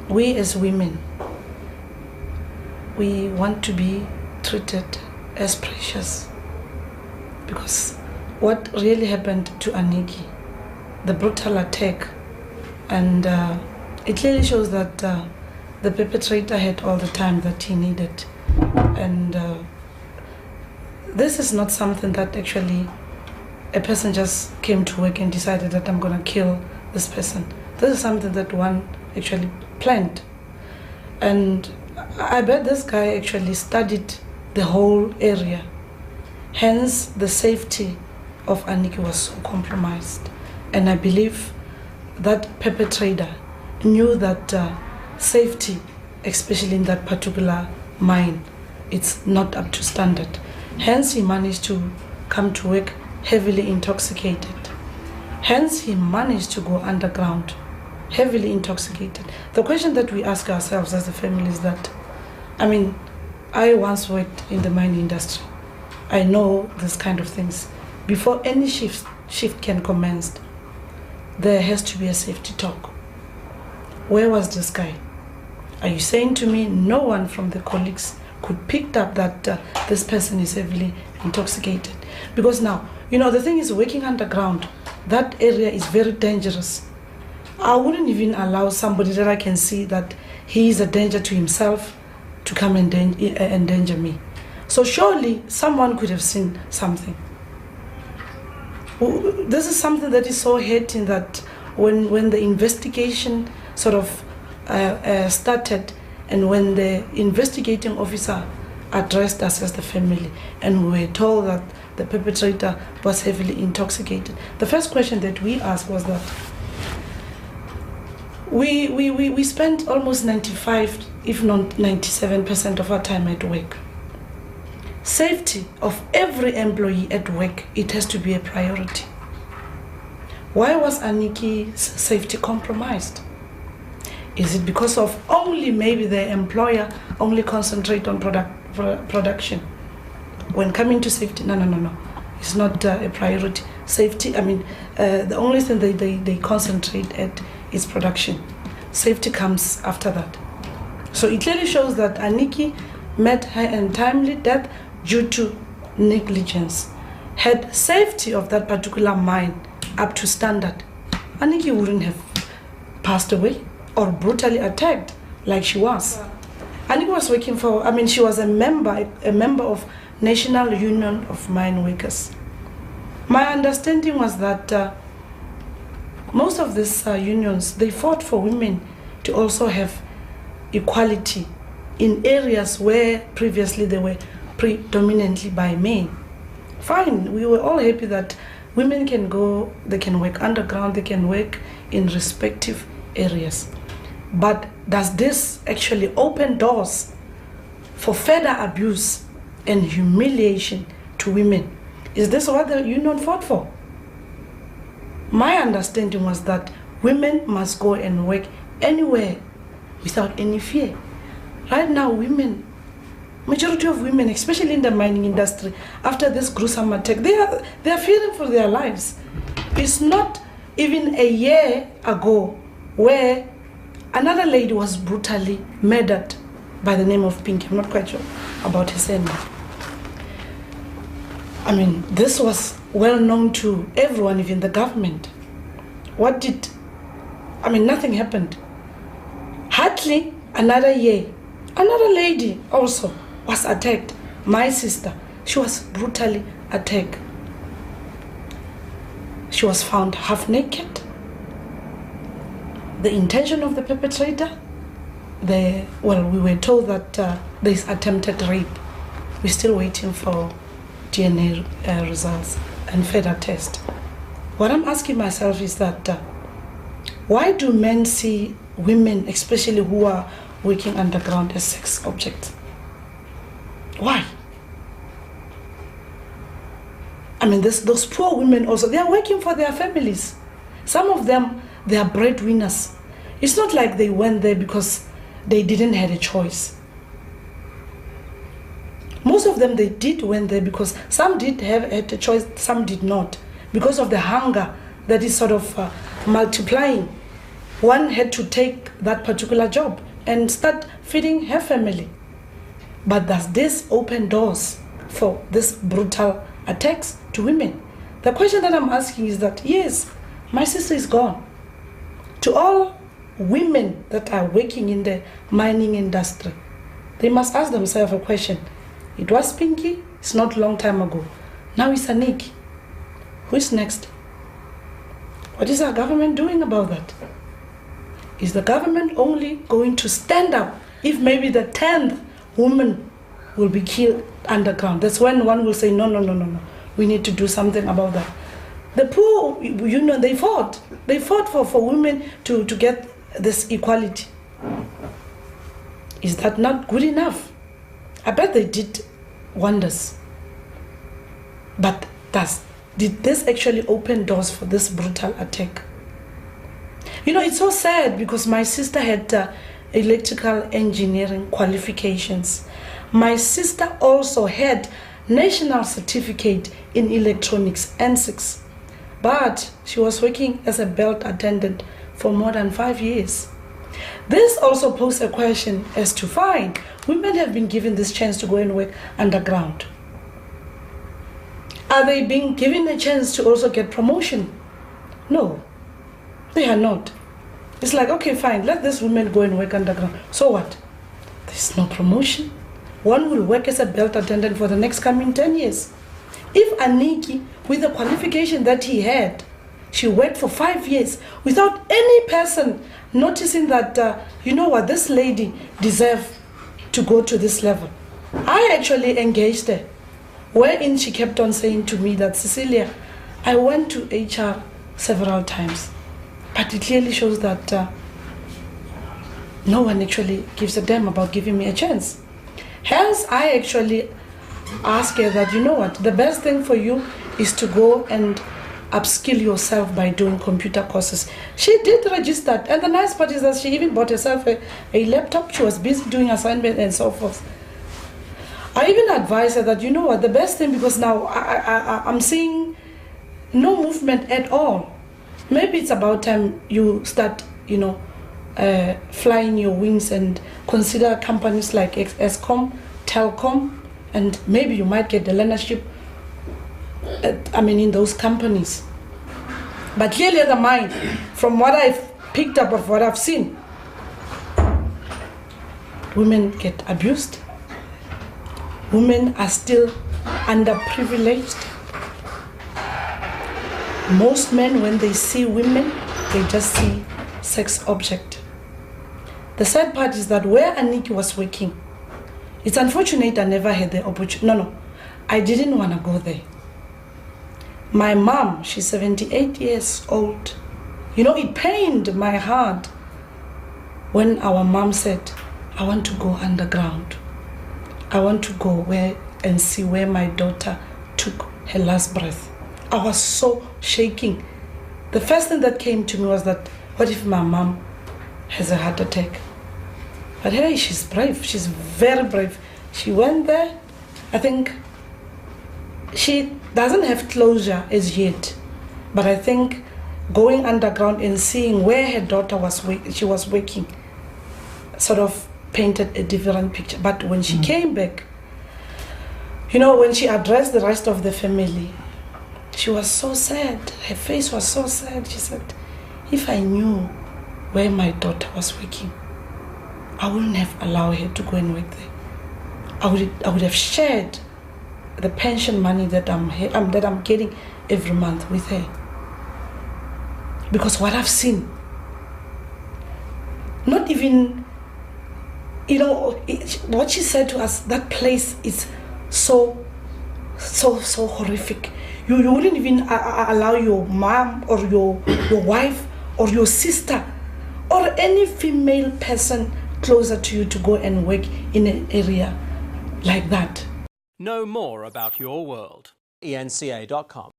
we as women, we want to be treated as precious, because what really happened to Anikie, the brutal attack, and it clearly shows that the perpetrator had all the time that he needed, and this is not something that actually a person just came to work and decided that I'm going to kill this person. This is something that one actually planned, and I bet this guy actually studied the whole area, hence the safety of Anikie was so compromised. And I believe that perpetrator knew that safety, especially in that particular mine, it's not up to standard. Hence he managed to come to work heavily intoxicated. Hence he managed to go underground heavily intoxicated. The question that we ask ourselves as a family is that, I once worked in the mining industry. I know this kind of things. Before any shift can commence, there has to be a safety talk. Where was this guy? Are you saying to me no one from the colleagues could pick up that this person is heavily intoxicated? Because now, the thing is, working underground, that area is very dangerous. I wouldn't even allow somebody that I can see that he is a danger to himself to come and endanger me. So surely someone could have seen something. This is something that is so hating that when the investigation sort of started, and when the investigating officer addressed us as the family and we were told that the perpetrator was heavily intoxicated, the first question that we asked was that we spent almost 95, if not 97% of our time at work. Safety of every employee at work, it has to be a priority. Why was Anikie's safety compromised? Is it because of only maybe the employer only concentrate on production? When coming to safety, no. It's not a priority. Safety, the only thing they concentrate at is production. Safety comes after that. So it clearly shows that Anikie met her untimely death due to negligence. Had safety of that particular mine up to standard, Anikie wouldn't have passed away or brutally attacked like she was. Anikie was working for, she was a member of National Union of Mine Workers. My understanding was that most of these unions, they fought for women to also have equality in areas where previously they were predominantly by men. Fine, we were all happy that women can go, they can work underground, they can work in respective areas. But does this actually open doors for further abuse and humiliation to women? Is this what the union fought for? My understanding was that women must go and work anywhere without any fear. Right now, majority of women, especially in the mining industry, after this gruesome attack, they are fearing for their lives. It's not even a year ago where another lady was brutally murdered by the name of Pinky. I'm not quite sure about his name. This was well known to everyone, even the government. Nothing happened. Hardly another year, another lady also was attacked. My sister, she was brutally attacked. She was found half naked. The intention of the perpetrator, we were told that there's attempted rape. We're still waiting for DNA results and further test. What I'm asking myself is that why do men see women, especially who are working underground, as sex objects? Why? Those poor women also, they are working for their families. Some of them, they are breadwinners. It's not like they went there because they didn't have a choice. Most of them, they did went there because some did have a choice, some did not, because of the hunger that is sort of multiplying one had to take that particular job and start feeding her family. But does this open doors for this brutal attacks to women? The question that I'm asking is that, yes, my sister is gone. To all women that are working in the mining industry, they must ask themselves a question. It was Pinky, it's not a long time ago. Now it's Anikie. Who is next? What is our government doing about that? Is the government only going to stand up if maybe the 10th woman will be killed underground? That's when one will say, no. We need to do something about that. The poor, they fought. They fought for women to get this equality. Is that not good enough? I bet they did wonders. But did this actually open doors for this brutal attack? It's so sad because my sister had electrical engineering qualifications. My sister also had national certificate in electronics, N6. But she was working as a belt attendant for more than 5 years. This also poses a question as to, fine, women have been given this chance to go and work underground. Are they being given a chance to also get promotion? No, they are not. It's like, okay, fine, let this woman go and work underground. So what? There's no promotion. One will work as a belt attendant for the next coming 10 years. If Anikie, with the qualification that he had, she worked for 5 years without any person noticing that, this lady deserves to go to this level. I actually engaged her, wherein she kept on saying to me that, Cecilia, I went to HR several times, but it clearly shows that no one actually gives a damn about giving me a chance. Hence, I actually asked her that, the best thing for you is to go and upskill yourself by doing computer courses. She did register, and the nice part is that she even bought herself a laptop. She was busy doing assignment and so forth. I even advised her that, the best thing, because now I'm seeing no movement at all. Maybe it's about time you start, flying your wings and consider companies like Eskom, Telkom, and maybe you might get the leadership in those companies. But clearly the mind, from what I've picked up of what I've seen, women get abused. Women are still underprivileged. Most men, when they see women, they just see sex object. The sad part is that where Anikie was working, it's unfortunate I never had the opportunity. No, I didn't want to go there. My mom, she's 78 years old. It pained my heart when our mom said, I want to go underground. I want to go and see where my daughter took her last breath. I was so shaking. The first thing that came to me was that, what if my mom has a heart attack? But hey, she's brave. She's very brave. She went there. I think she doesn't have closure as yet. But I think going underground and seeing where her daughter was working sort of painted a different picture. But when she came back, when she addressed the rest of the family, she was so sad. Her face was so sad. She said, if I knew where my daughter was working, I wouldn't have allowed her to go and work there. I would have shared the pension money that I'm getting every month with her. Because what I've seen, not even, what she said to us, that place is so horrific. You wouldn't even allow your mom or your wife or your sister or any female person closer to you to go and work in an area like that. Know more about your world. enca.com